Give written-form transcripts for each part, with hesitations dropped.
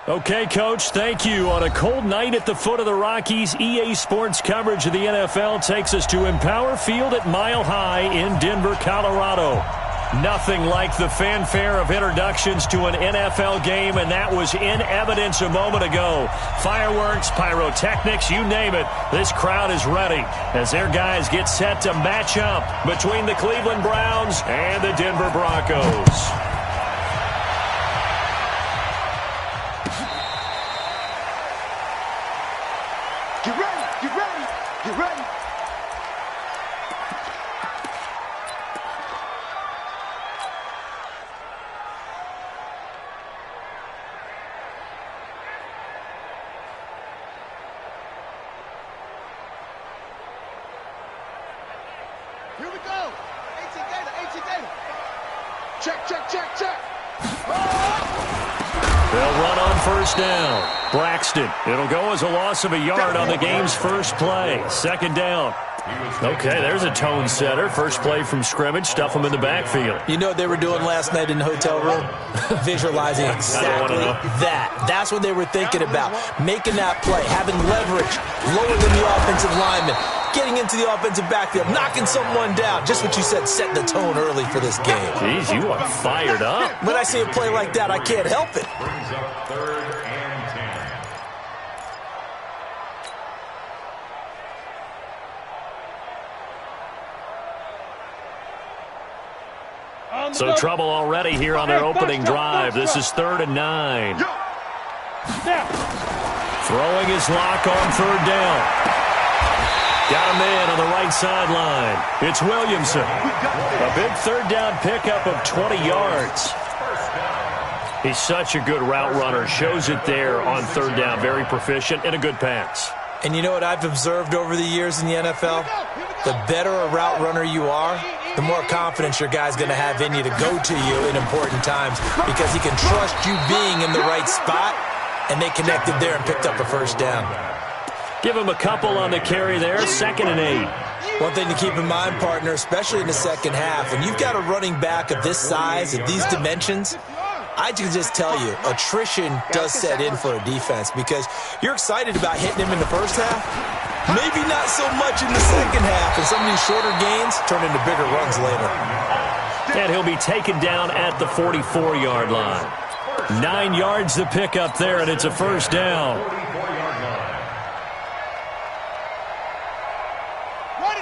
Okay, Coach, thank you. On a cold night at the foot of the Rockies, EA Sports coverage of the NFL takes us to Empower Field at Mile High in Denver, Colorado. Nothing like the fanfare of introductions to an NFL game, and that was in evidence a moment ago. Fireworks, pyrotechnics, you name it. This crowd is ready as their guys get set to match up between the Cleveland Browns and the Denver Broncos. Get ready, get ready, get ready. Here we go. 18 data, 18 data. Check, check, check, check. They'll run on first down. Braxton. It'll go as a loss of a yard on the game's first play. Second down. Okay, there's a tone setter. First play from scrimmage. Stuff them in the backfield. You know what they were doing last night in the hotel room? Visualizing exactly that. That's what they were thinking about. Making that play, having leverage, lower than the offensive lineman, getting into the offensive backfield, knocking someone down. Just what you said, set the tone early for this game. Jeez, you are fired up. When I see a play like that, I can't help it. Brings up 3rd and 10. So trouble already here on their opening drive. This is 3rd and 9. Throwing his lock on 3rd down. Got him in on the right sideline. It's Williamson. A big 3rd down pickup of 20 yards. He's such a good route runner. Shows it there on 3rd down. Very proficient and a good pass. And you know what I've observed over the years in the NFL? The better a route runner you are, the more confidence your guy's going to have in you to go to you in important times because he can trust you being in the right spot, and they connected there and picked up a first down. Give him a couple on the carry there. 2nd and 8. One thing to keep in mind, partner, especially in the second half, when you've got a running back of this size, of these dimensions, I can just tell you, attrition does set in for a defense because you're excited about hitting him in the first half. Maybe not so much in the second half, and some of these shorter gains turn into bigger runs later. And he'll be taken down at the 44-yard line. 9 yards to pick up there, and it's a first down.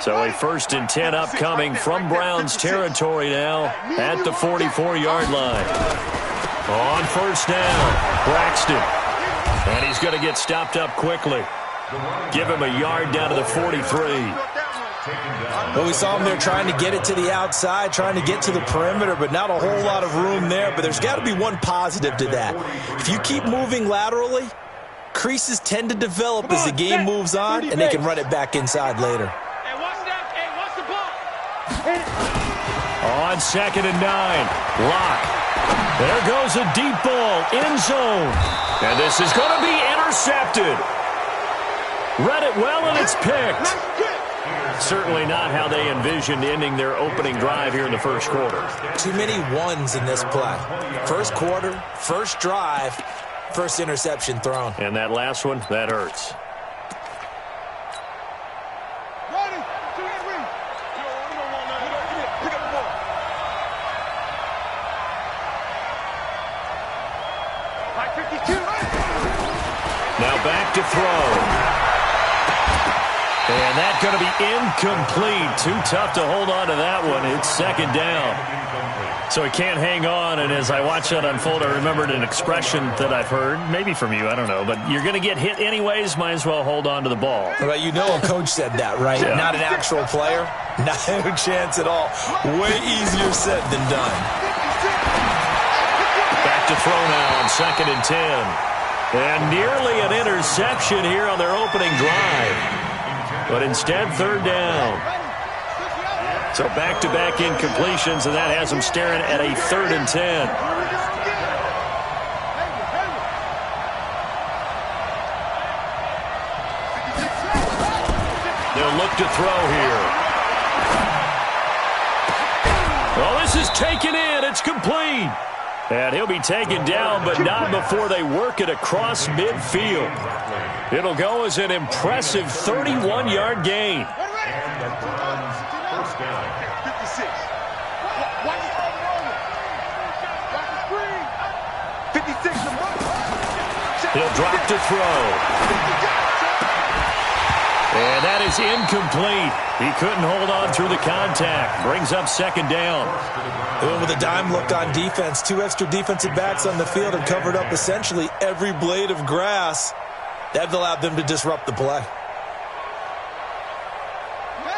So a 1st and 10 upcoming from Browns territory now at the 44-yard line. On first down, Braxton. And he's going to get stopped up quickly. Give him a yard down to the 43. Well, we saw him there trying to get it to the outside, trying to get to the perimeter, but not a whole lot of room there. But there's got to be one positive to that. If you keep moving laterally, creases tend to develop as the game moves on, and they can run it back inside later. On 2nd and 9, Lock. There goes a deep ball, end zone. And this is going to be intercepted. Read it well, and it's picked. Certainly not how they envisioned ending their opening drive here in the first quarter. Too many ones in this play. First quarter, first drive, first interception thrown. And that last one, that hurts. Now back to throw. And that's going to be incomplete. Too tough to hold on to that one. It's 2nd down. So he can't hang on, and as I watch that unfold, I remembered an expression that I've heard, maybe from you, I don't know, but you're going to get hit anyways, might as well hold on to the ball. Well, you know a coach said that, right? Yeah. Not an actual player. Not a chance at all. Way easier said than done. Back to throw now on 2nd and 10. And nearly an interception here on their opening drive. But instead, 3rd down. So back-to-back incompletions, and that has them staring at a 3rd and 10. They'll look to throw here. Oh, this is taken in. It's complete. And he'll be taken down, but not before they work it across midfield. It'll go as an impressive 31-yard gain. First down. 56. Watch the screen. 56. He'll drop to throw. And that is incomplete. He couldn't hold on through the contact. Brings up second down. And with a dime look on defense, 2 extra defensive backs on the field and covered up essentially every blade of grass. That allowed them to disrupt the play.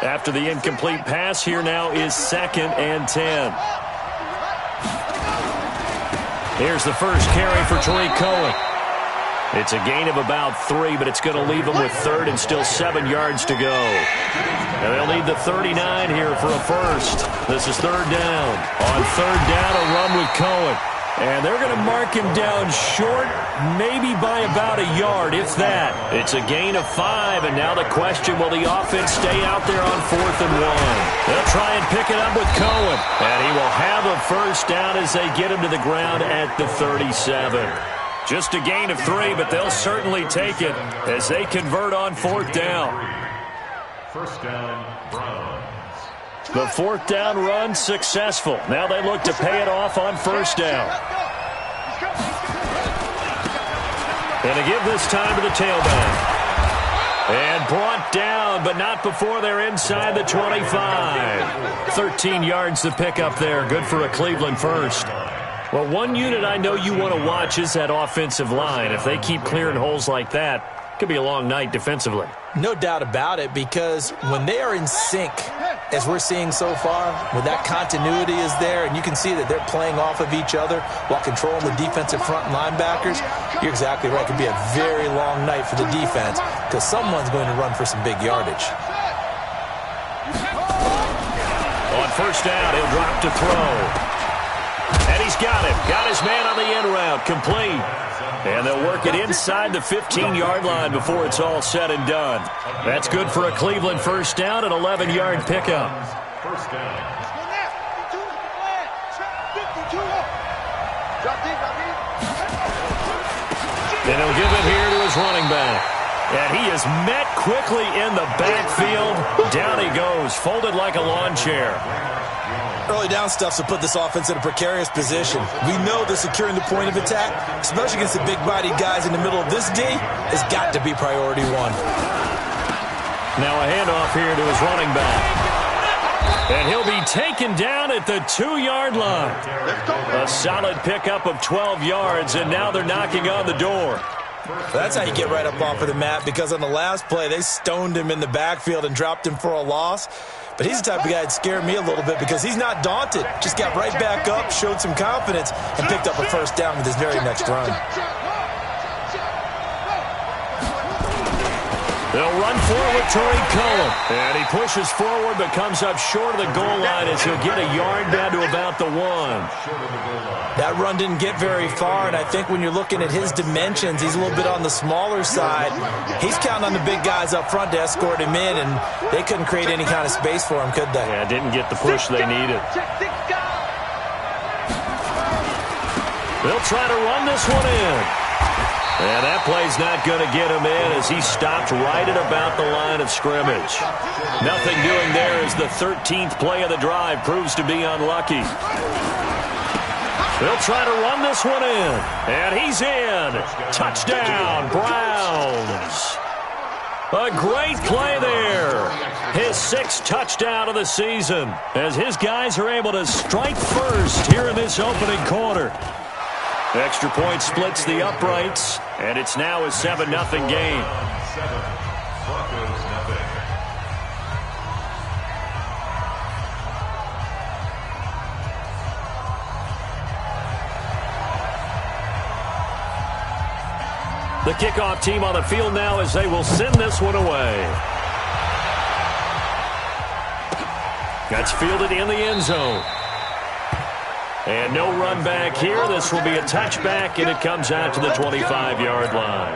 After the incomplete pass, here now is 2nd and 10. Here's the first carry for Tariq Cohen. It's a gain of about 3, but it's going to leave them with 3rd and still 7 yards to go. And they'll need the 39 here for a first. This is 3rd down. On 3rd down, a run with Cohen. And they're going to mark him down short, maybe by about a yard, if that. It's a gain of 5, and now the question, will the offense stay out there on 4th and 1? They'll try and pick it up with Cohen. And he will have a first down as they get him to the ground at the 37. Just a gain of 3, but they'll certainly take it as they convert on 4th down. First down, Browns. The 4th down run successful. Now they look to pay it off on 1st down. And to give this time to the tailback. And brought down, but not before they're inside the 25. 13 yards to pick up there. Good for a Cleveland first. Well, one unit I know you want to watch is that offensive line. If they keep clearing holes like that, it could be a long night defensively. No doubt about it, because when they are in sync, as we're seeing so far, when that continuity is there, and you can see that they're playing off of each other while controlling the defensive front linebackers, you're exactly right. It could be a very long night for the defense because someone's going to run for some big yardage. On 1st down, he'll drop to throw. And he's got him. Got his man on the end route. Complete. And they'll work it inside the 15-yard line before it's all said and done. That's good for a Cleveland first down, an 11-yard pickup. First down. And he'll give it here to his running back. And he is met quickly in the backfield. Down he goes, folded like a lawn chair. Early down stuff to put this offense in a precarious position. We know that securing the point of attack, especially against the big-bodied guys in the middle of this D, has got to be priority 1. Now a handoff here to his running back. And he'll be taken down at the 2-yard line. A solid pickup of 12 yards, and now they're knocking on the door. That's how you get right up off of the mat, because on the last play, they stoned him in the backfield and dropped him for a loss. But he's the type of guy that scared me a little bit because he's not daunted. Just got right back up, showed some confidence, and picked up a first down with his very next run. They'll run forward with Tariq Cohen. And he pushes forward but comes up short of the goal line as he'll get a yard down to about the 1. That run didn't get very far, and I think when you're looking at his dimensions, he's a little bit on the smaller side. He's counting on the big guys up front to escort him in, and they couldn't create any kind of space for him, could they? Yeah, didn't get the push they needed. They'll try to run this one in. And that play's not going to get him in as he stopped right at about the line of scrimmage. Nothing doing there as the 13th play of the drive proves to be unlucky. They'll try to run this one in. And he's in. Touchdown, Browns. A great play there. His 6th touchdown of the season as his guys are able to strike first here in this opening quarter. Extra point splits the uprights, and it's now a 7-0 game. The kickoff team on the field now as they will send this one away. That's fielded in the end zone. And no run back here. This will be a touchback, and it comes out to the 25-yard line.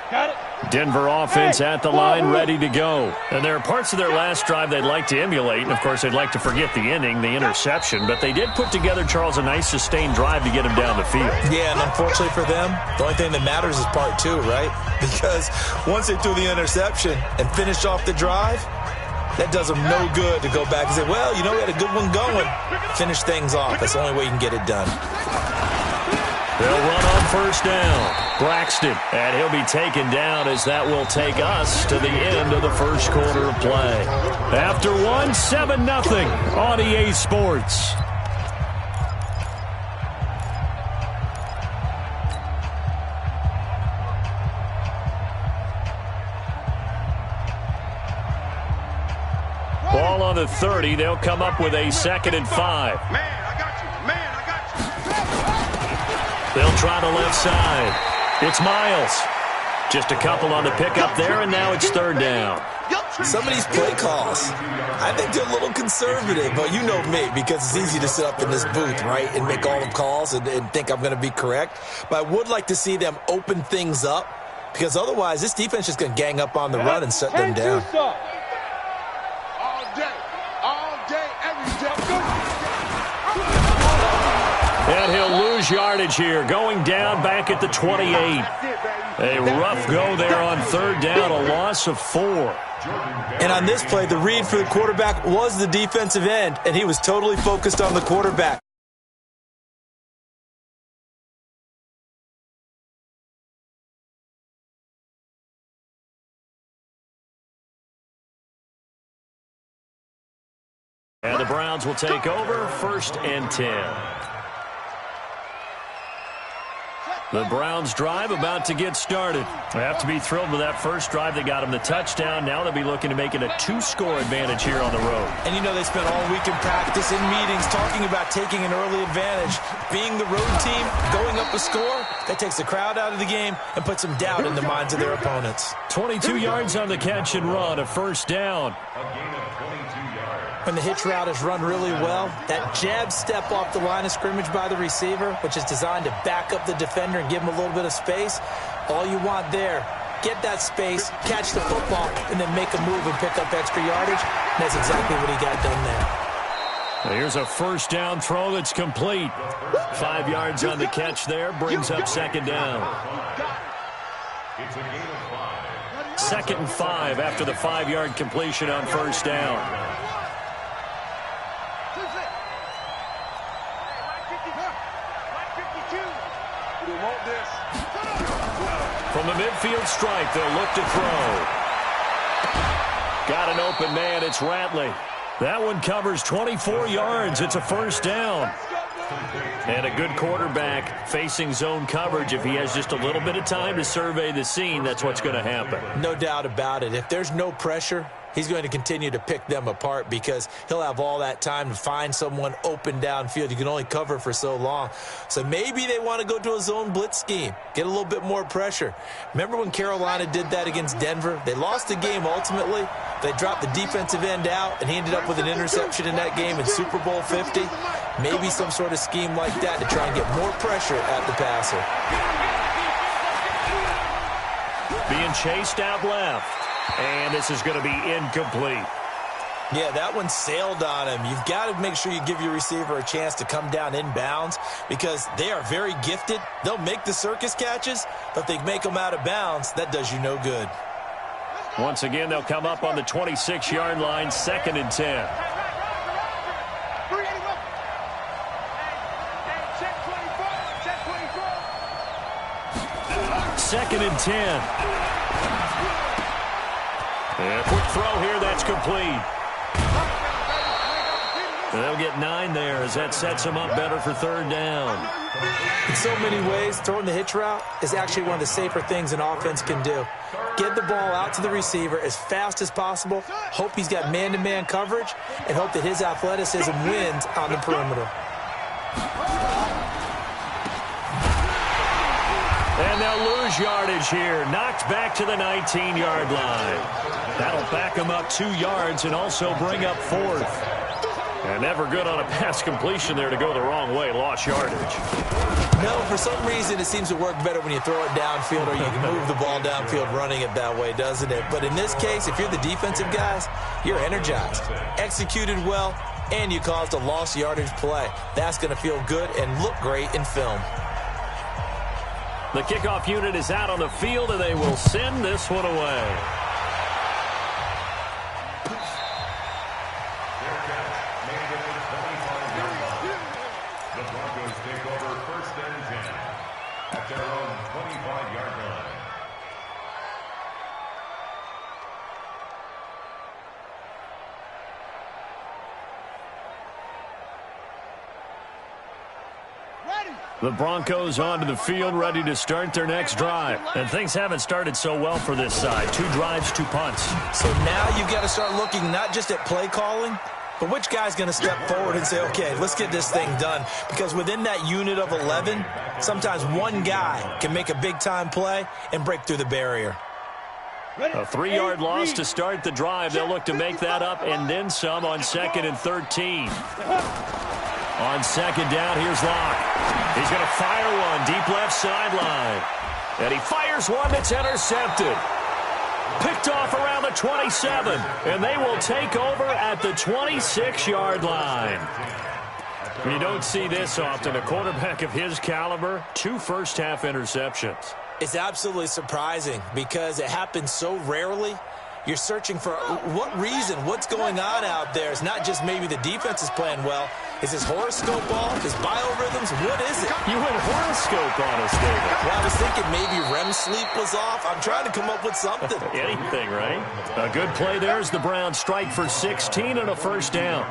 Got it. Denver offense at the line, ready to go. And there are parts of their last drive they'd like to emulate. And, of course, they'd like to forget the inning, the interception. But they did put together, Charles, a nice sustained drive to get him down the field. Yeah, and unfortunately for them, the only thing that matters is part two, right? Because once they threw the interception and finished off the drive, that does them no good to go back and say, well, you know, we had a good one going. Finish things off. That's the only way you can get it done. They'll run on first down. Braxton, and he'll be taken down as that will take us to the end of the first quarter of play. After one, 7-0 on EA Sports. Ball on the 30. They'll come up with a 2nd and 5. Man, I got you. Man, I got you. They'll try the left side. It's Miles. Just a couple on the pickup there, and now it's 3rd down. Some of these play calls, I think they're a little conservative, but you know me, because it's easy to sit up in this booth, right, and make all the calls and think I'm going to be correct. But I would like to see them open things up, because otherwise this defense is going to gang up on the run and shut them down. All day, every day. And he'll lose yardage here, going down back at the 28. A rough go there on 3rd down, a loss of 4. And on this play, the read for the quarterback was the defensive end, and he was totally focused on the quarterback. And the Browns will take over, 1st and 10. The Browns drive about to get started. They have to be thrilled with that first drive. They got them the touchdown. Now they'll be looking to make it a 2-score advantage here on the road. And you know they spent all week in practice, in meetings, talking about taking an early advantage. Being the road team, going up a score, that takes the crowd out of the game and puts some doubt in the minds of their opponents. 22 yards on the catch and run, a 1st down. When the hitch route is run really well, that jab step off the line of scrimmage by the receiver, which is designed to back up the defender and give him a little bit of space, all you want there, get that space, catch the football, and then make a move and pick up extra yardage. And that's exactly what he got done there. Here's a 1st down throw that's complete. 5 yards on the catch there, brings up 2nd down. 2nd and 5 after the 5-yard completion on 1st down. From the midfield stripe, they'll look to throw. Got an open man. It's Ratley. That one covers 24 yards. It's a 1st down. And a good quarterback facing zone coverage. If he has just a little bit of time to survey the scene, that's what's going to happen. No doubt about it. If there's no pressure, he's going to continue to pick them apart because he'll have all that time to find someone open downfield. You can only cover for so long. So maybe they want to go to a zone blitz scheme, get a little bit more pressure. Remember when Carolina did that against Denver? They lost the game ultimately. They dropped the defensive end out, and he ended up with an interception in that game in Super Bowl 50. Maybe some sort of scheme like that to try and get more pressure at the passer. Being chased out left. And this is going to be incomplete. Yeah, that one sailed on him. You've got to make sure you give your receiver a chance to come down inbounds because they are very gifted. They'll make the circus catches, but if they make them out of bounds, that does you no good. Once again, they'll come up on the 26-yard line, 2nd and 10. Second and 10. And a quick throw here, that's complete. They'll get 9 there as that sets them up better for 3rd down. In so many ways, throwing the hitch route is actually one of the safer things an offense can do. Get the ball out to the receiver as fast as possible, hope he's got man-to-man coverage, and hope that his athleticism wins on the perimeter. And they'll lose yardage here. Knocked back to the 19-yard line. That'll back them up 2 yards and also bring up 4th. And never good on a pass completion there to go the wrong way. Lost yardage. No, for some reason it seems to work better when you throw it downfield or you can move the ball downfield running it that way, doesn't it? But in this case, if you're the defensive guys, you're energized, executed well, and you caused a lost yardage play. That's going to feel good and look great in film. The kickoff unit is out on the field, and they will send this one away. The Broncos take over 1st and 10 at their own 25-yard line. The Broncos onto the field, ready to start their next drive. And things haven't started so well for this side. 2 drives, 2 punts. So now you've got to start looking not just at play calling, but which guy's going to step forward and say, okay, let's get this thing done. Because within that unit of 11, sometimes one guy can make a big-time play and break through the barrier. A 3-yard loss to start the drive. They'll look to make that up and then some on 2nd and 13. On 2nd down, here's Locke. He's going to fire one deep left sideline. And he fires one that's intercepted. Picked off around the 27. And they will take over at the 26-yard line. You don't see this often. A quarterback of his caliber, 2 first-half interceptions. It's absolutely surprising because it happens so rarely. You're searching for what reason, what's going on out there. It's not just maybe the defense is playing well. Is his horoscope off? His biorhythms? What is it? You went horoscope on us, David. Well, I was thinking maybe REM sleep was off. I'm trying to come up with something. Anything, right? A good play there as the Browns strike for 16 and a first down.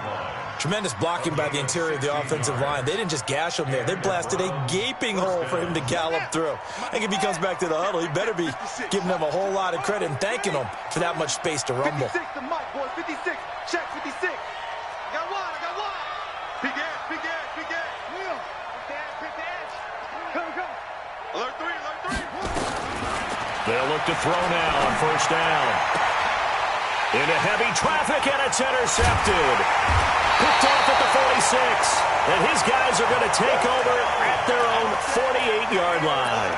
Tremendous blocking by the interior of the offensive line. They didn't just gash him there. They blasted a gaping hole for him to gallop through. I think if he comes back to the huddle, he better be giving them a whole lot of credit and thanking them for that much space to rumble. 56 to Mike, boys. 56. Check 56. I got one. Big edge. Wheel. Pick the edge. Come. Alert 3. They'll look to throw now on first down. Into heavy traffic, and it's intercepted. Picked off at the 46. And his guys are going to take over at their own 48-yard line.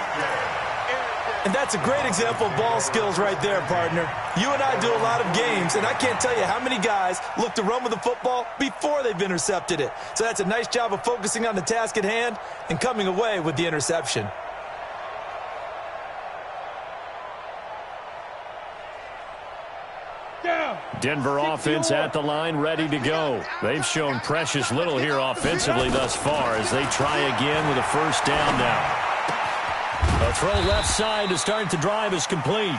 And that's a great example of ball skills right there, partner. You and I do a lot of games, and I can't tell you how many guys look to run with the football before they've intercepted it. So that's a nice job of focusing on the task at hand and coming away with the interception. Denver offense at the line, ready to go. They've shown precious little here offensively thus far as they try again with a first down now. A throw left side to start the drive is complete.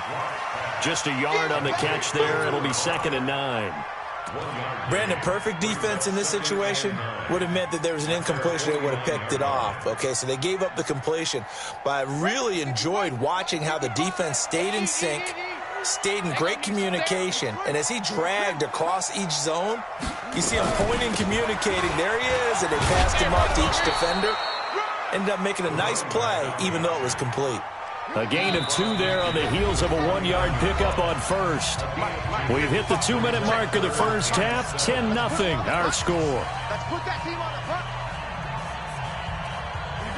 Just a yard on the catch there. It'll be 2nd and 9. Brandon, perfect defense in this situation would have meant that there was an incompletion. They would have picked it off. Okay, so they gave up the completion. But I really enjoyed watching how the defense stayed in sync, stayed in great communication, and as he dragged across each zone, you see him pointing, communicating. There he is, and they passed him off to each defender. Ended up making a nice play, even though it was complete. A gain of 2 there on the heels of a 1-yard pickup on first. We've hit the 2-minute mark of the first half. 10-0 our score. Let's put that team on the front.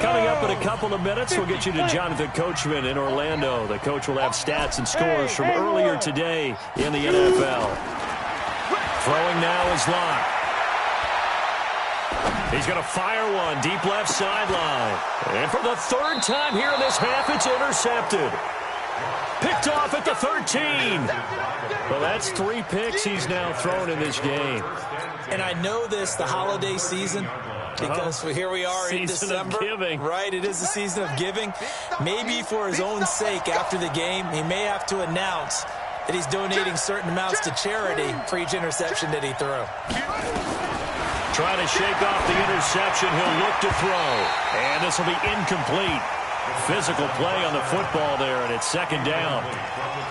Coming up in a couple of minutes, we'll get you to Jonathan Coachman in Orlando. The coach will have stats and scores from earlier today in the NFL. Throwing now is Locke. He's going to fire one deep left sideline. And for the 3rd time here in this half, it's intercepted. Picked off at the 13. Well, that's 3 picks he's now thrown in this game. And I know this, the holiday season, because here we are in December. Season of giving. Right, it is the season of giving. Maybe for his own sake after the game, he may have to announce that he's donating certain amounts to charity for each interception that he threw. Trying to shake off the interception. He'll look to throw. And this will be incomplete. Physical play on the football there, and it's 2nd down.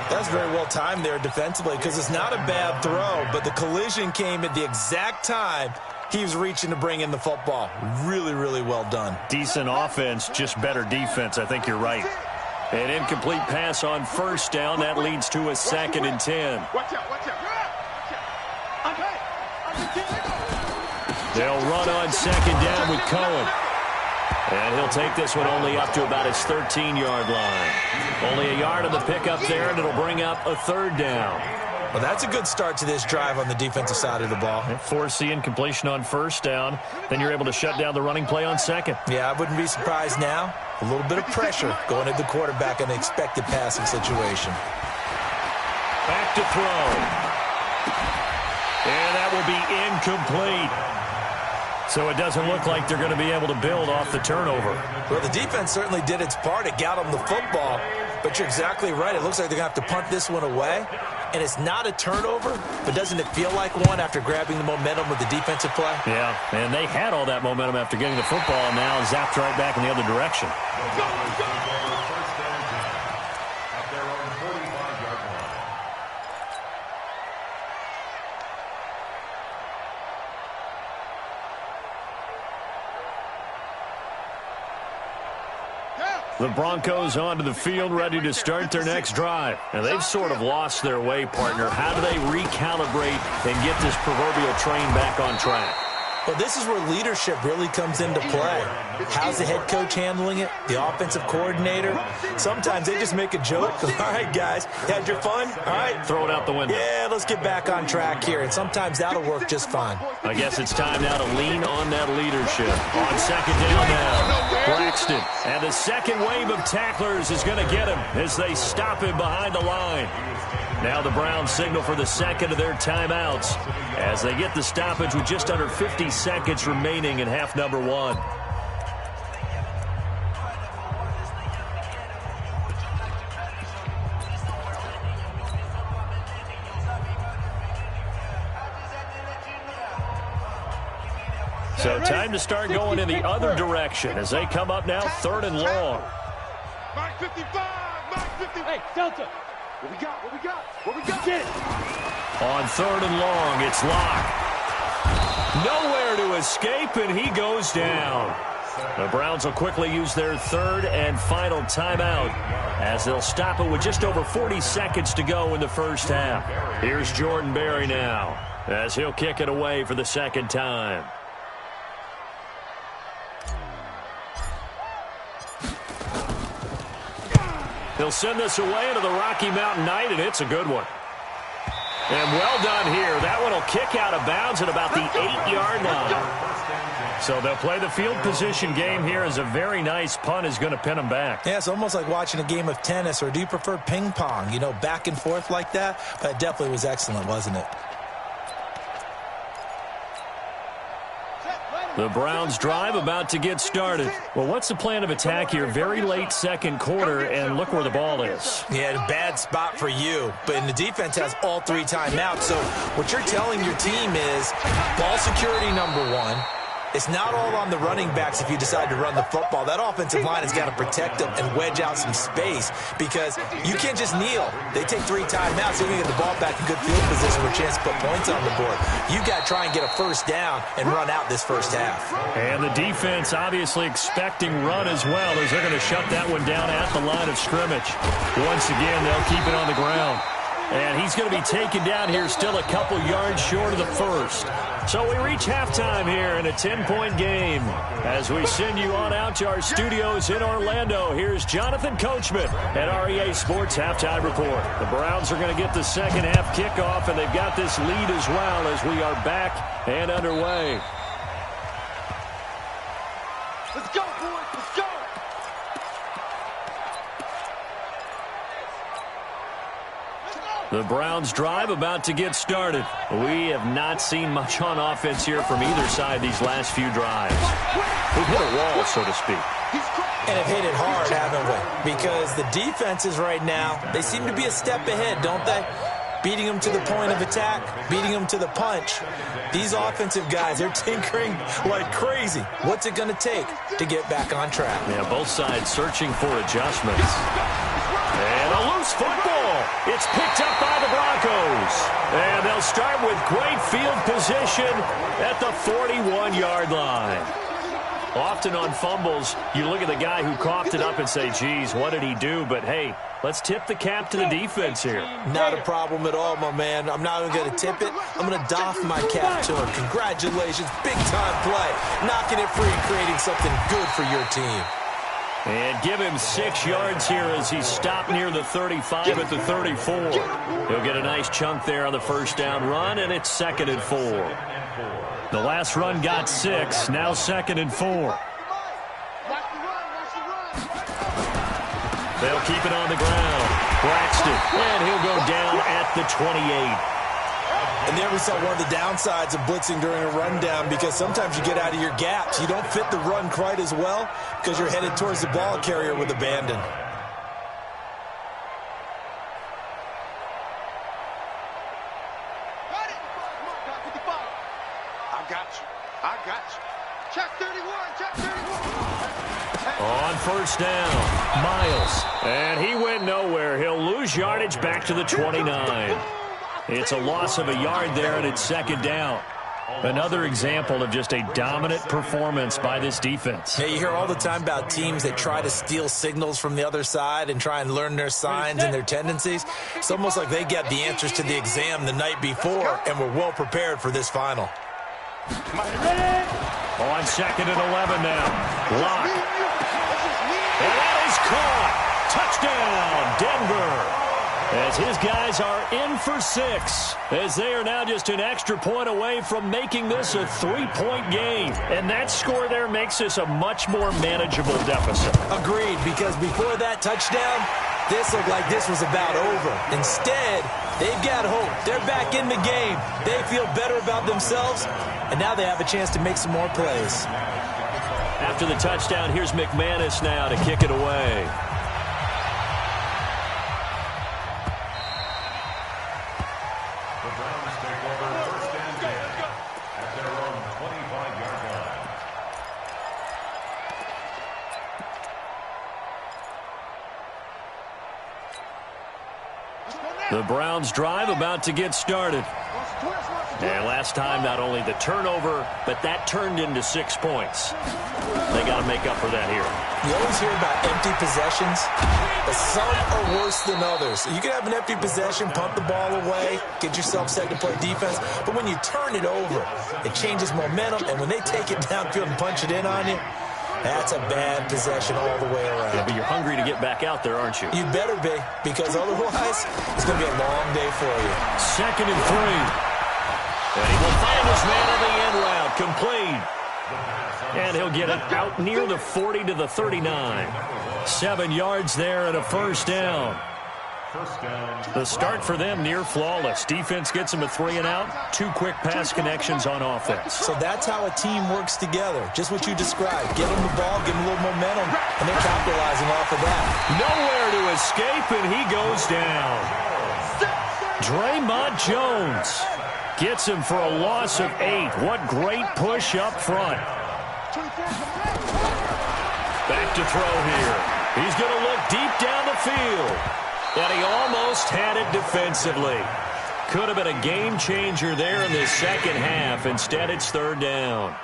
That's very well timed there defensively because it's not a bad throw, but the collision came at the exact time he was reaching to bring in the football. Really, really well done. Decent offense, just better defense. I think you're right. An incomplete pass on first down. That leads to a 2nd and 10. Watch out. They'll run on second down with Cohen. And he'll take this one only up to about his 13-yard line. Only a yard on the pickup there, and it'll bring up a third down. Well, that's a good start to this drive on the defensive side of the ball. Force the incompletion on first down. Then you're able to shut down the running play on second. Yeah, I wouldn't be surprised now. A little bit of pressure going at the quarterback in an expected passing situation. Back to throw. And that will be incomplete. So it doesn't look like they're going to be able to build off the turnover. Well, the defense certainly did its part. It got them the football. But you're exactly right. It looks like they're going to have to punt this one away. And it's not a turnover, but doesn't it feel like one after grabbing the momentum with the defensive play? Yeah, and they had all that momentum after getting the football, and now zapped right back in the other direction. The Broncos onto the field, ready to start their next drive. And they've sort of lost their way, partner. How do they recalibrate and get this proverbial train back on track? Well, this is where leadership really comes into play. How's the head coach handling it? The offensive coordinator? Sometimes they just make a joke. All right, guys, had your fun? All right. Throw it out the window. Yeah, let's get back on track here. And sometimes that'll work just fine. I guess it's time now to lean on that leadership. On second down now, Braxton. And the second wave of tacklers is going to get him as they stop him behind the line. Now the Browns signal for the second of their timeouts as they get the stoppage with just under 50 seconds remaining in half number one. So time to start going in the other direction as they come up now, third and long. Mark 55, Mark 50. Hey, Delta. What we got? What we got? What we got? Get it. On third and long, it's Locke. Nowhere to escape, and he goes down. The Browns will quickly use their third and final timeout as they'll stop it with just over 40 seconds to go in the first half. Here's Jordan Berry now as he'll kick it away for the second time. He'll send this away into the Rocky Mountain Night, and it's a good one. And well done here. That one will kick out of bounds at about the 8-yard line. So they'll play the field position game here as a very nice punt is going to pin them back. Yeah, it's almost like watching a game of tennis, or do you prefer ping pong? You know, back and forth like that? But it definitely was excellent, wasn't it? The Browns drive about to get started. Well, what's the plan of attack here? Very late second quarter, and look where the ball is. Yeah, a bad spot for you. But the defense has all three timeouts. So what you're telling your team is ball security number one. It's not all on the running backs if you decide to run the football. That offensive line has got to protect them and wedge out some space because you can't just kneel. They take three timeouts. They're going to get the ball back in good field position with a chance to put points on the board. You got to try and get a first down and run out this first half. And the defense obviously expecting run as well as they're going to shut that one down at the line of scrimmage. Once again, they'll keep it on the ground. And he's going to be taken down here still a couple yards short of the first. So we reach halftime here in a 10-point game. As we send you on out to our studios in Orlando, here's Jonathan Coachman at REA Sports Halftime Report. The Browns are going to get the second half kickoff, and they've got this lead as well as we are back and underway. Let's go, boys. Let's go. The Browns drive about to get started. We have not seen much on offense here from either side these last few drives. We've hit a wall, so to speak. And have hit it hard, haven't we? Because the defenses right now, they seem to be a step ahead, don't they? Beating them to the point of attack, beating them to the punch. These offensive guys, they're tinkering like crazy. What's it going to take to get back on track? Yeah, both sides searching for adjustments. And a loose football. It's picked up by the Broncos. And they'll start with great field position at the 41-yard line. Often on fumbles, you look at the guy who coughed it up and say, geez, what did he do? But, hey, let's tip the cap to the defense here. Not a problem at all, my man. I'm not even going to tip it. I'm going to doff my cap to him. Congratulations. Big-time play. Knocking it free and creating something good for your team. And give him 6 yards here as he stopped near the 35 at the 34. He'll get a nice chunk there on the first down run, and it's 2nd and 4. The last run got 6, now 2nd and 4. They'll keep it on the ground. Braxton, and he'll go down at the 28. And there we saw one of the downsides of blitzing during a rundown, because sometimes you get out of your gaps. You don't fit the run quite as well because you're headed towards the ball carrier with abandon. I got you. Check 31, check 31. On first down, Miles. And he went nowhere. He'll lose yardage back to the 29. It's a loss of a yard there, and it's 2nd down. Another example of just a dominant performance by this defense. Yeah, you hear all the time about teams that try to steal signals from the other side and try and learn their signs and their tendencies. It's almost like they got the answers to the exam the night before and were well prepared for this final. On 2nd and 11 now. Lock. And that is caught. Touchdown, Denver. As his guys are in for 6, as they are now just an extra point away from making this a 3-point game. And that score there makes this a much more manageable deficit. Agreed, because before that touchdown, this looked like this was about over. Instead, they've got hope. They're back in the game. They feel better about themselves, and now they have a chance to make some more plays. After the touchdown, here's McManus now to kick it away. The Browns drive about to get started. And last time, not only the turnover, but that turned into 6 points. They got to make up for that here. You always hear about empty possessions, but some are worse than others. You can have an empty possession, punt the ball away, get yourself set to play defense, but when you turn it over, it changes momentum, and when they take it downfield and punch it in on you, that's a bad possession all the way around. Yeah, but you're hungry to get back out there, aren't you? You better be, because otherwise, it's going to be a long day for you. 2nd and 3. And he will find his man on the end route, complete. And he'll get it out near the 40 to the 39. 7 yards there and a first down. The start for them near flawless. Defense gets them a 3 and out. 2 quick pass connections on offense. So that's how a team works together. Just what you described. Get them the ball, give them a little momentum, and they're capitalizing off of that. Nowhere to escape, and he goes down. Draymond Jones gets him for a loss of 8. What great push up front. Back to throw here. He's going to look deep down the field. And he almost had it defensively. Could have been a game changer there in the second half. Instead, it's 3rd down.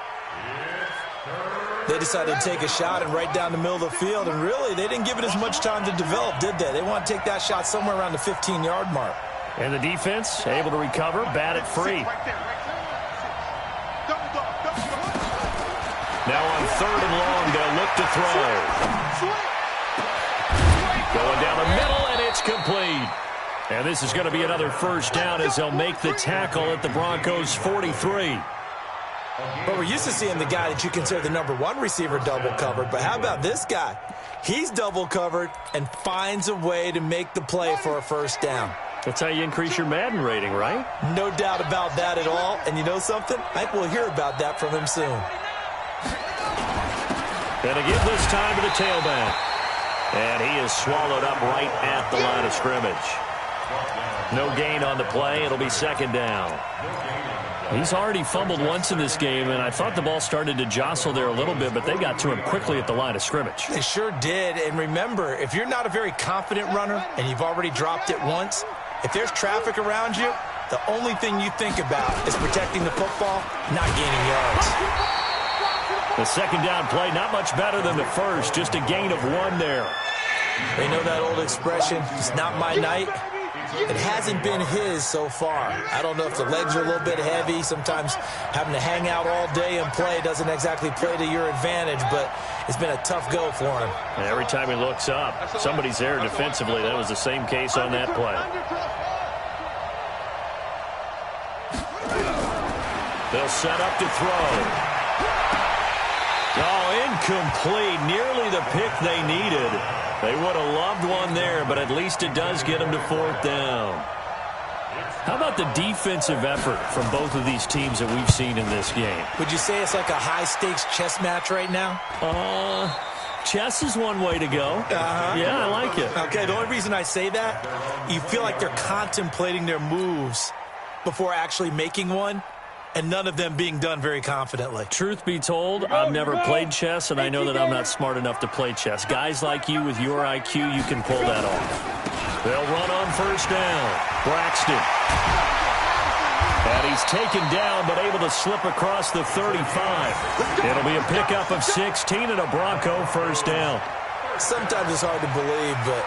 They decided to take a shot and right down the middle of the field, and really, they didn't give it as much time to develop, did they? They want to take that shot somewhere around the 15-yard mark. And the defense able to recover, bat it free. Now on 3rd and long, they'll look to throw. Going down the middle, and it's complete. And this is going to be another first down as they'll make the tackle at the Broncos' 43. But we're used to seeing the guy that you consider the #1 receiver double covered. But how about this guy? He's double covered and finds a way to make the play for a first down. That's how you increase your Madden rating, right? No doubt about that at all. And you know something? I think we'll hear about that from him soon. And to give this time to the tailback. And he is swallowed up right at the line of scrimmage. No gain on the play. It'll be 2nd down. He's already fumbled once in this game, and I thought the ball started to jostle there a little bit, but they got to him quickly at the line of scrimmage. They sure did. And remember, if you're not a very confident runner and you've already dropped it once, if there's traffic around you, the only thing you think about is protecting the football, not gaining yards. The second down play, not much better than the first, just a gain of 1 there. They know that old expression, it's not my night. It hasn't been his so far. I don't know if the legs are a little bit heavy. Sometimes having to hang out all day and play doesn't exactly play to your advantage, but it's been a tough go for him. And every time he looks up, somebody's there defensively. That was the same case on that play. They'll set up to throw. Oh, incomplete. Nearly the pick they needed. They would have loved one there, but at least it does get them to 4th down. How about the defensive effort from both of these teams that we've seen in this game? Would you say it's like a high-stakes chess match right now? Chess is one way to go. Yeah, I like it. Okay, the only reason I say that, you feel like they're contemplating their moves before actually making one, and none of them being done very confidently. Truth be told, I've never played chess, and I know that I'm not smart enough to play chess. Guys like you with your IQ, you can pull that off. They'll run on 1st down. Braxton. And he's taken down, but able to slip across the 35. It'll be a pickup of 16 and a Bronco 1st down. Sometimes it's hard to believe, but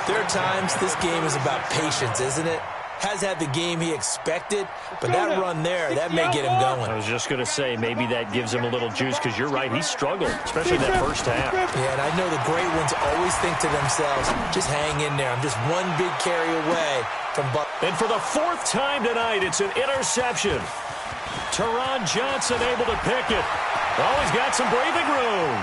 there are times this game is about patience, isn't it? Has had the game he expected, but that run there, that may get him going. I was just going to say, maybe that gives him a little juice, because you're right, he struggled, especially that first half. Yeah, and I know the great ones always think to themselves, just hang in there. I'm just one big carry away from Buck. And for the 4th time tonight, it's an interception. Teron Johnson able to pick it. Oh, he's got some breathing room.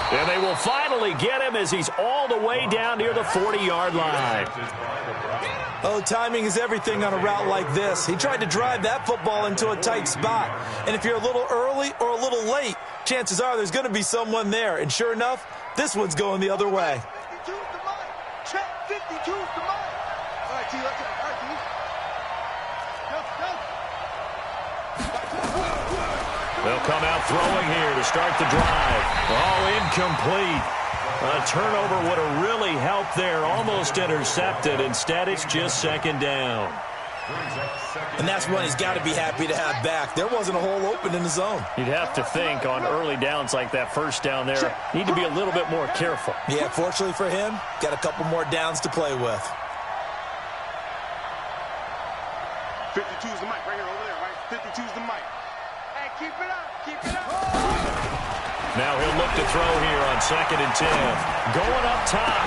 And they will finally get him as he's all the way down near the 40-yard line. Oh, timing is everything on a route like this. He tried to drive that football into a tight spot. And if you're a little early or a little late, chances are there's going to be someone there. And sure enough, this one's going the other way. 52's the mic. Check 52's the mic. All right, T. Let's go. All right, T. They'll come out throwing here to start the drive. Oh, incomplete. A turnover would have really helped there. Almost intercepted. Instead, it's just 2nd down. And that's one he's got to be happy to have back. There wasn't a hole open in the zone. You'd have to think on early downs like that 1st down there, need to be a little bit more careful. Yeah, fortunately for him, got a couple more downs to play with. 52's the mic right here over there, right? 52's the mic. Hey, keep it up. Keep it up. Now he'll look to throw here on 2nd and 10. Going up top.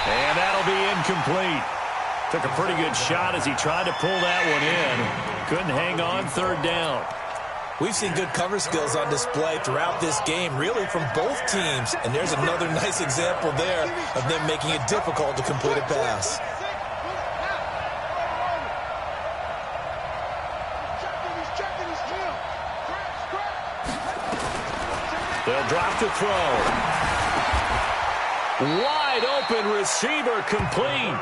And that'll be incomplete. Took a pretty good shot as he tried to pull that one in. Couldn't hang on 3rd down. We've seen good cover skills on display throughout this game, really from both teams. And there's another nice example there of them making it difficult to complete a pass. They'll drop to throw. Wide open receiver complete.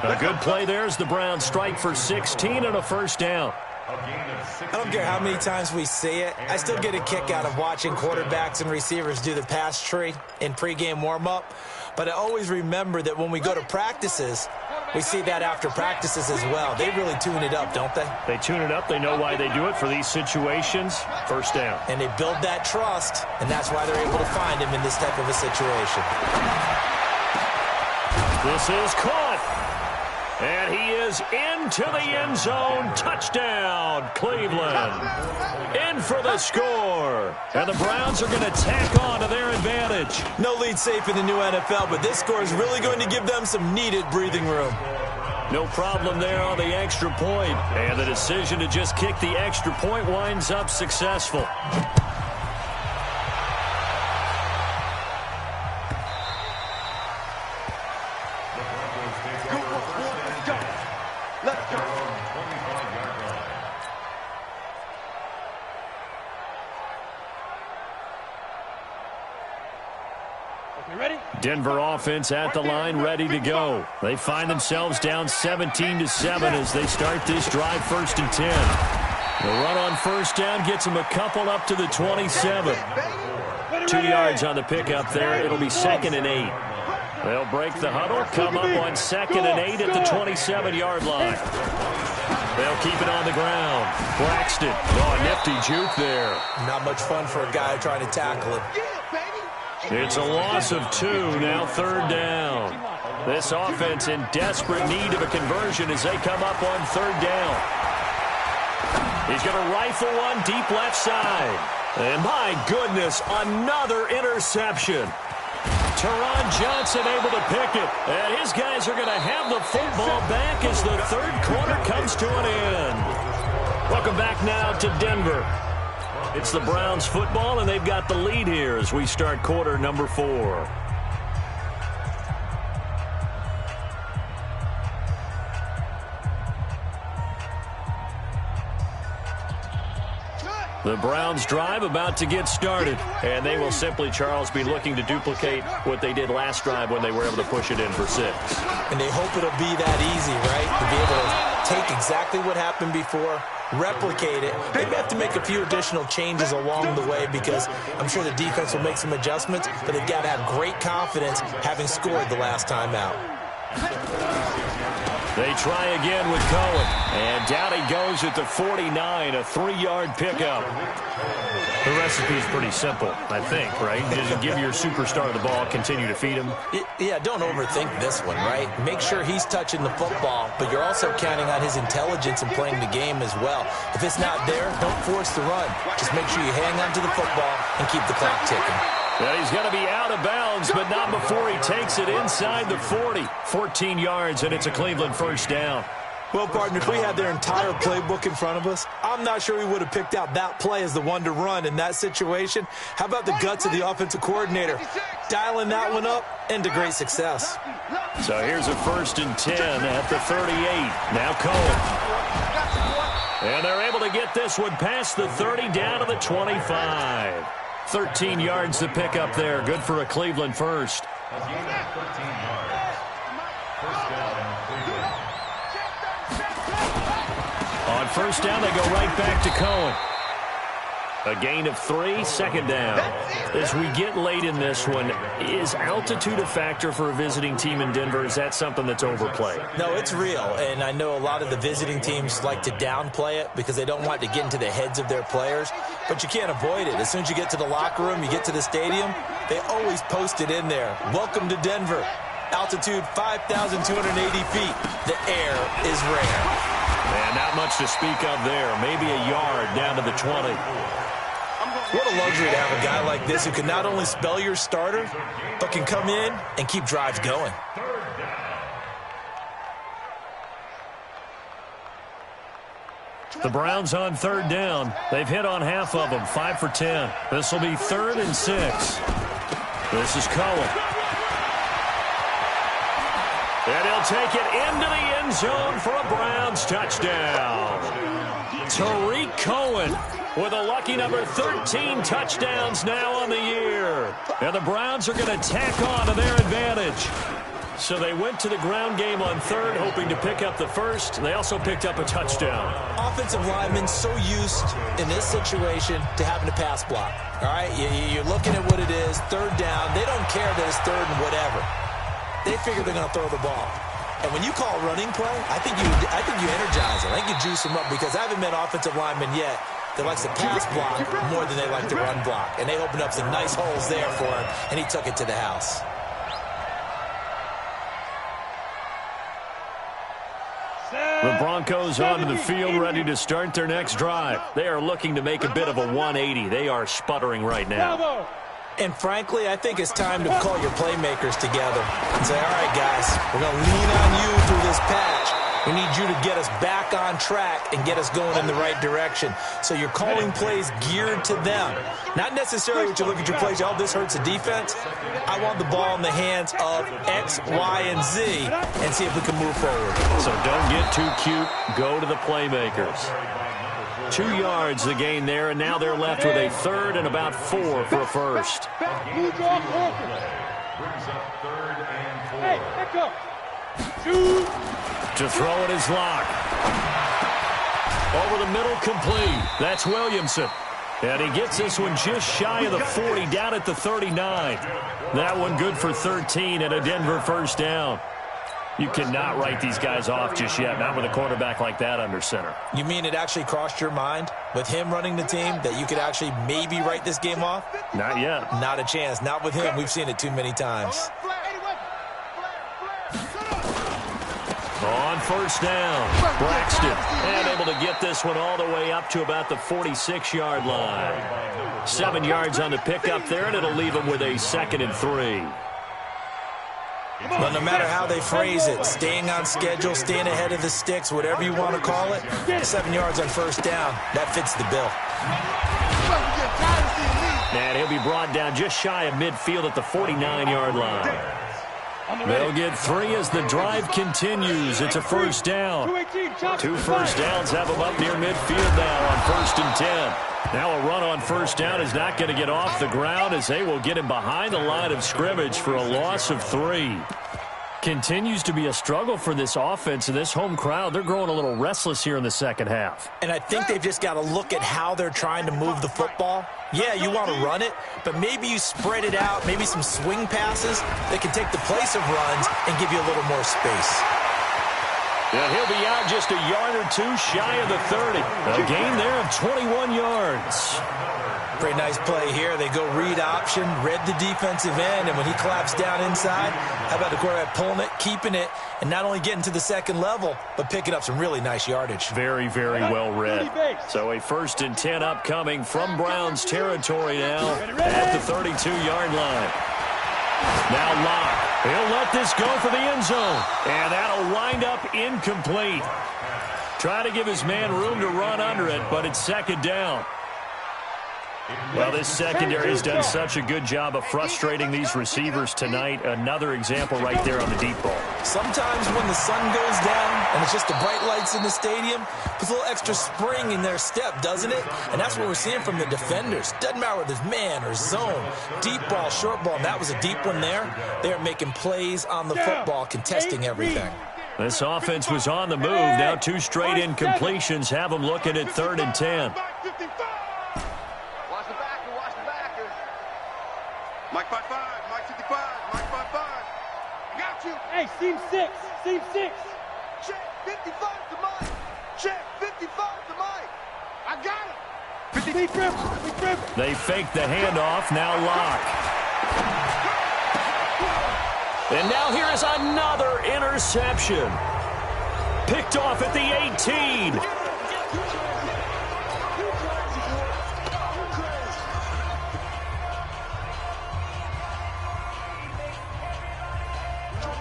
A good play there as the Browns strike for 16 and a 1st down. I don't care how many times we see it. I still get a kick out of watching quarterbacks and receivers do the pass tree in pregame warm-up. But I always remember that when we go to practices, we see that after practices as well. They really tune it up, don't they? They tune it up. They know why they do it for these situations. 1st down. And they build that trust, and that's why they're able to find him in this type of a situation. This is caught. And he is into the end zone. Touchdown, Cleveland. In for the score. And the Browns are going to tack on to their advantage. No lead safe in the new NFL, but this score is really going to give them some needed breathing room. No problem there on the extra point. And the decision to just kick the extra point winds up successful. Denver offense at the line, ready to go. They find themselves down 17-7 as they start this drive 1st and 10. The run on 1st down gets them a couple up to the 27. 2 yards on the pickup there. It'll be 2nd and 8. They'll break the huddle, come up on 2nd and 8 at the 27-yard line. They'll keep it on the ground. Braxton, oh, nifty juke there. Not much fun for a guy trying to tackle him. It's a loss of 2, now 3rd down. This offense in desperate need of a conversion as they come up on 3rd down. He's going to rifle one deep left side. And my goodness, another interception. Teron Johnson able to pick it. And his guys are going to have the football back as the 3rd quarter comes to an end. Welcome back now to Denver. It's the Browns football, and they've got the lead here as we start quarter number 4. The Browns drive about to get started, and they will simply, Charles, be looking to duplicate what they did last drive when they were able to push it in for 6. And they hope it'll be that easy, right? To be able to take exactly what happened before, replicate it. Maybe have to make a few additional changes along the way because I'm sure the defense will make some adjustments, but they've got to have great confidence having scored the last time out. They try again with Cohen, and down he goes at the 49, a 3-yard pickup. The recipe's pretty simple, I think, right? Just give your superstar the ball, continue to feed him. Yeah, don't overthink this one, right? Make sure he's touching the football, but you're also counting on his intelligence in playing the game as well. If it's not there, don't force the run. Just make sure you hang on to the football and keep the clock ticking. And he's going to be out of bounds, but not before he takes it inside the 40. 14 yards, and it's a Cleveland 1st down. Well, partner, if we had their entire playbook in front of us, I'm not sure we would have picked out that play as the one to run in that situation. How about the guts of the offensive coordinator? Dialing that one up into great success. So here's a 1st and 10 at the 38. Now Cohen. And they're able to get this one past the 30 down to the 25. 13 yards to pick up there. Good for a Cleveland 1st. On 1st down, they go right back to Cohen. A gain of 3, 2nd down. As we get late in this one, is altitude a factor for a visiting team in Denver? Is that something that's overplayed? No, it's real, and I know a lot of the visiting teams like to downplay it because they don't want to get into the heads of their players, but you can't avoid it. As soon as you get to the locker room, you get to the stadium, they always post it in there. Welcome to Denver. Altitude 5,280 feet. The air is rare. And not much to speak of there. Maybe a yard down to the 20. What a luxury to have a guy like this who can not only spell your starter, but can come in and keep drives going. The Browns on 3rd down. They've hit on half of them, 5 for 10. This will be 3rd and 6. This is Cohen. And he'll take it into the end zone for a Browns touchdown. Tariq Cohen with a lucky number 13 touchdowns now on the year. And the Browns are going to tack on to their advantage. So they went to the ground game on 3rd, hoping to pick up the 1st. They also picked up a touchdown. Offensive linemen so used in this situation to having to pass block. All right, you're looking at what it is, 3rd down. They don't care that it's 3rd and whatever. They figure they're going to throw the ball. And when you call running play, I think you energize them. I think you juice them up because I haven't met offensive linemen yet that likes to pass block more than they like to run block. And they opened up some nice holes there for him, and he took it to the house. The Broncos onto the field, ready to start their next drive. They are looking to make a bit of a 180. They are sputtering right now. And frankly, I think it's time to call your playmakers together and say, all right, guys, we're going to lean on you through this patch. We need you to get us back on track and get us going in the right direction. So you're calling plays geared to them. Not necessarily what you look at your plays, oh, this hurts the defense. I want the ball in the hands of X, Y, and Z and see if we can move forward. So don't get too cute. Go to the playmakers. 2 yards the gain there, and now they're left with a 3rd and about 4 for a 1st. Brings up 3rd and 4. To throw it is Locke. Over the middle, complete. That's Williamson. And he gets this one just shy of the 40, down at the 39. That one good for 13 and a Denver first down. You cannot write these guys off just yet, not with a quarterback like that under center. You mean it actually crossed your mind with him running the team that you could actually maybe write this game off? Not yet. Not a chance. Not with him. We've seen it too many times. On first down, Braxton, and able to get this one all the way up to about the 46-yard line. 7 yards on the pickup there, and it'll leave him with a 2nd and 3. But no matter how they phrase it, staying on schedule, staying ahead of the sticks, whatever you want to call it, 7 yards on first down, that fits the bill. And he'll be brought down just shy of midfield at the 49-yard line. They'll get 3 as the drive continues. It's a first down. 2 first downs have them up near midfield now on 1st and 10. Now a run on first down is not going to get off the ground as they will get him behind the line of scrimmage for a loss of 3. Continues to be a struggle for this offense and this home crowd. They're growing a little restless here in the second half. And I think they've just got to look at how they're trying to move the football. Yeah, you want to run it, but maybe you spread it out, maybe some swing passes that can take the place of runs and give you a little more space. And he'll be out just a yard or 2 shy of the 30. A gain there of 21 yards. Pretty nice play here. They go read option, read the defensive end, and when he claps down inside, how about the quarterback pulling it, keeping it, and not only getting to the second level, but picking up some really nice yardage. Very, very well read. So a 1st and 10 upcoming from Browns territory now at the 32-yard line. Now Locke. He'll let this go for the end zone. And that'll wind up incomplete. Try to give his man room to run under it, but it's 2nd down. Well, this secondary has done such a good job of frustrating these receivers tonight. Another example right there on the deep ball. Sometimes when the sun goes down and it's just the bright lights in the stadium, puts a little extra spring in their step, doesn't it? And that's what we're seeing from the defenders. Doesn't matter whether it's man or zone, deep ball, short ball, and that was a deep one there. They are making plays on the football, contesting everything. This offense was on the move. Now 2 straight incompletions have them looking at 3rd and 10. Mike 5-5, Mike 55, Mike 5-5. Got you. Hey, seam 6, seam 6. Check 55 to Mike. Check 55 to Mike. I got it. Big dribble. They fake the handoff. Now Locke. And now here is another interception. Picked off at the 18.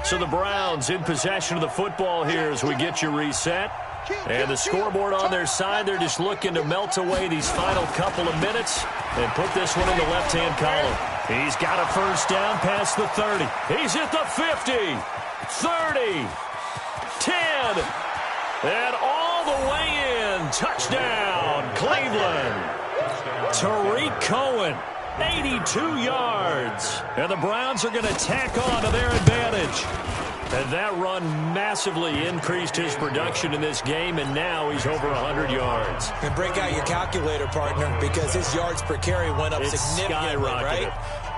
So the Browns in possession of the football here as we get you reset. And the scoreboard on their side, they're just looking to melt away these final couple of minutes and put this one in the left-hand column. He's got a first down past the 30. He's at the 50, 30, 10, and all the way in. Touchdown, Cleveland. Tariq Cohen. 82 yards. And the Browns are going to tack on to their advantage. And that run massively increased his production in this game, and now he's over 100 yards. And break out your calculator, partner, because his yards per carry went up significantly, right?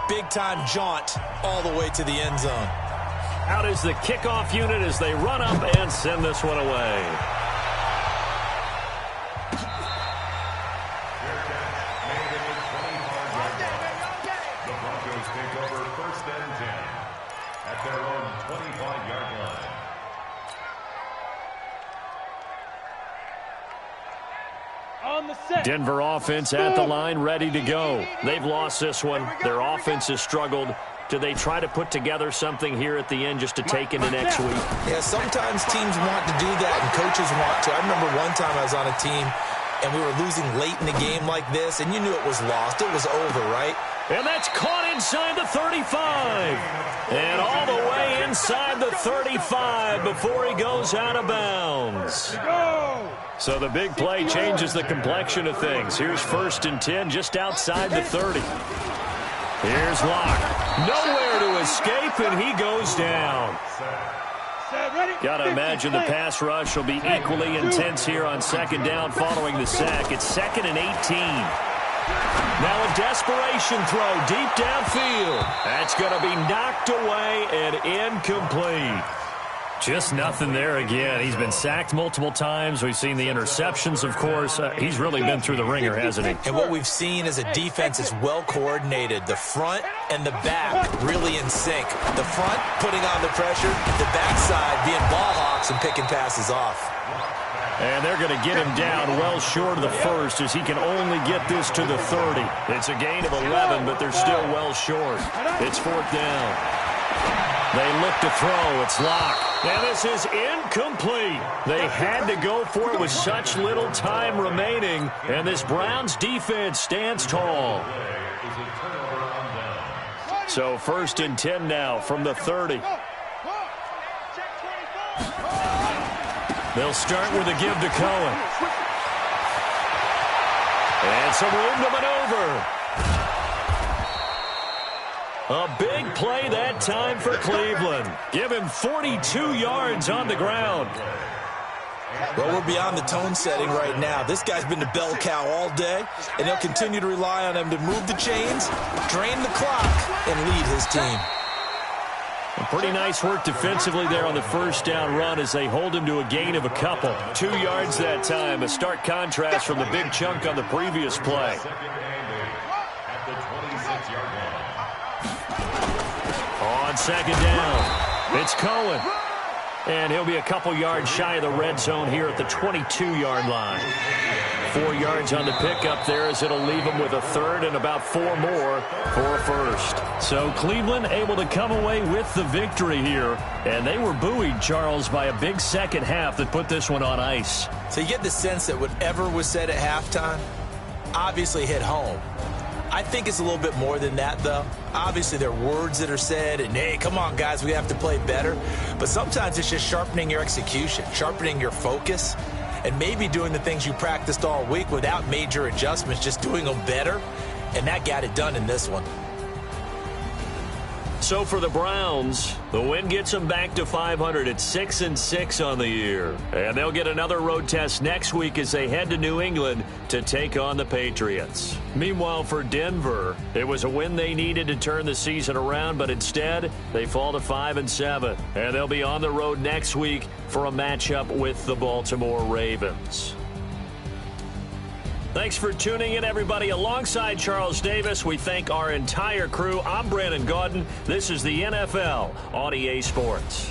Big-time jaunt all the way to the end zone. Out is the kickoff unit as they run up and send this one away. Denver offense at the line, ready to go. They've lost this one. Their offense has struggled. Do they try to put together something here at the end just to take into next week? Yeah, sometimes teams want to do that and coaches want to. I remember one time I was on a team and we were losing late in the game like this, and you knew it was lost. It was over, right? And that's caught inside the 35. And all the way inside the 35 before he goes out of bounds. So the big play changes the complexion of things. Here's 1st and 10 just outside the 30. Here's Locke. Nowhere to escape, and he goes down. Got to imagine the pass rush will be equally intense here on 2nd down following the sack. It's 2nd and 18. Now a desperation throw deep downfield. That's going to be knocked away and incomplete. Just nothing there again. He's been sacked multiple times. We've seen the interceptions, of course. He's really been through the ringer, hasn't he? And what we've seen is a defense is well coordinated. The front and the back really in sync. The front putting on the pressure, the backside being ball hawks and picking passes off. And they're going to get him down well short of the first as he can only get this to the 30. It's a gain of 11, but they're still well short. It's 4th down. They look to throw. It's locked. And this is incomplete. They had to go for it with such little time remaining. And this Browns defense stands tall. So 1st and 10 now from the 30. They'll start with a give to Cohen. And some room to maneuver. A big play that time for Cleveland. Give him 42 yards on the ground. Well, we're beyond the tone setting right now. This guy's been the bell cow all day, and they'll continue to rely on him to move the chains, drain the clock, and lead his team. Pretty nice work defensively there on the 1st down run as they hold him to a gain of a couple. 2 yards that time, a stark contrast from the big chunk on the previous play. On 2nd down, it's Cohen. And he'll be a couple yards shy of the red zone here at the 22-yard line. 4 yards on the pickup there as it'll leave him with a 3rd and about 4 more for a 1st. So Cleveland able to come away with the victory here. And they were buoyed, Charles, by a big second half that put this one on ice. So you get the sense that whatever was said at halftime obviously hit home. I think it's a little bit more than that, though. Obviously, there are words that are said, and, hey, come on, guys, we have to play better. But sometimes it's just sharpening your execution, sharpening your focus, and maybe doing the things you practiced all week without major adjustments, just doing them better. And that got it done in this one. So for the Browns, the win gets them back to 500 at 6-6 on the year. And they'll get another road test next week as they head to New England to take on the Patriots. Meanwhile, for Denver, it was a win they needed to turn the season around, but instead they fall to 5-7. And they'll be on the road next week for a matchup with the Baltimore Ravens. Thanks for tuning in, everybody. Alongside Charles Davis, we thank our entire crew. I'm Brandon Gaudin. This is the NFL on EA Sports.